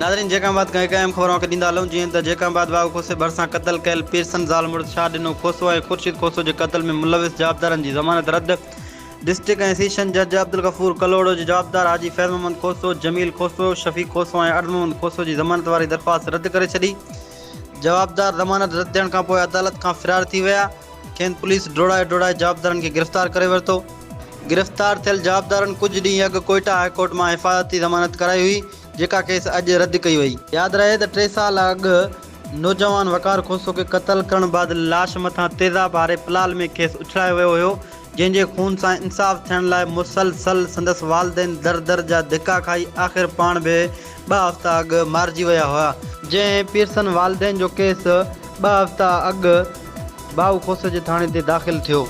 नाज़रीन जेकाबाद खां हिकु अहम ख़बरों खे ॾींदा हलूं जीअं त जेकाबाद बाबू खोसे भरिसां क़तल कयल पीरसन ज़ाल मुड़ुस शाह ॾिनो खोसो ऐं खुर्शीद खोसो जे क़तल में मुलविस जवाबदारनि जी ज़मानत रद्द। डिस्ट्रिक्ट ऐं सेशन जज अब्दुल गफ़ूर कलोड़ो जे जवाबदार हाजी फैज़ मोहम्मद खोसो, जमील खोसो, शफ़ीक खोसो ऐं अरज़ मोहम्मद खोसो जी ज़मानत वारी दरख़्वास्त रद्द करे छॾी। जवाबदार ज़मानत रद्द थियण खां पोइ अदालत खां फ़रार थी विया। खेनि पुलिस डोड़ाए जवाबदारनि खे गिरफ़्तार करे वरितो। गिरफ़्तार थियल जवाबदारनि कुझु ॾींहं अॻु कोयटा हाई कोर्ट मां हिफ़ाज़ती ज़मानत कराई हुई, जेका केस अॼु रद्द कई वई। यादि रहे त 3 साल अॻु नौजवान वकार खोसो खे क़तल करण बैदि लाश मथां तेज़ाब वारे पलाल में खेसि उछलायो वियो हुयो, जंहिंजे खून सां इंसाफ़ थियण लाइ मुसलसल संदसि वालिदैन दर जा धिका खाई आख़िर पाण बि 2 हफ़्ता अॻु मारिजी विया हुआ। जंहिं पीरसन वालिदैन जो केस 2 हफ़्ता अॻु बाबू खोसे जे थाणे ते दाख़िल थियो।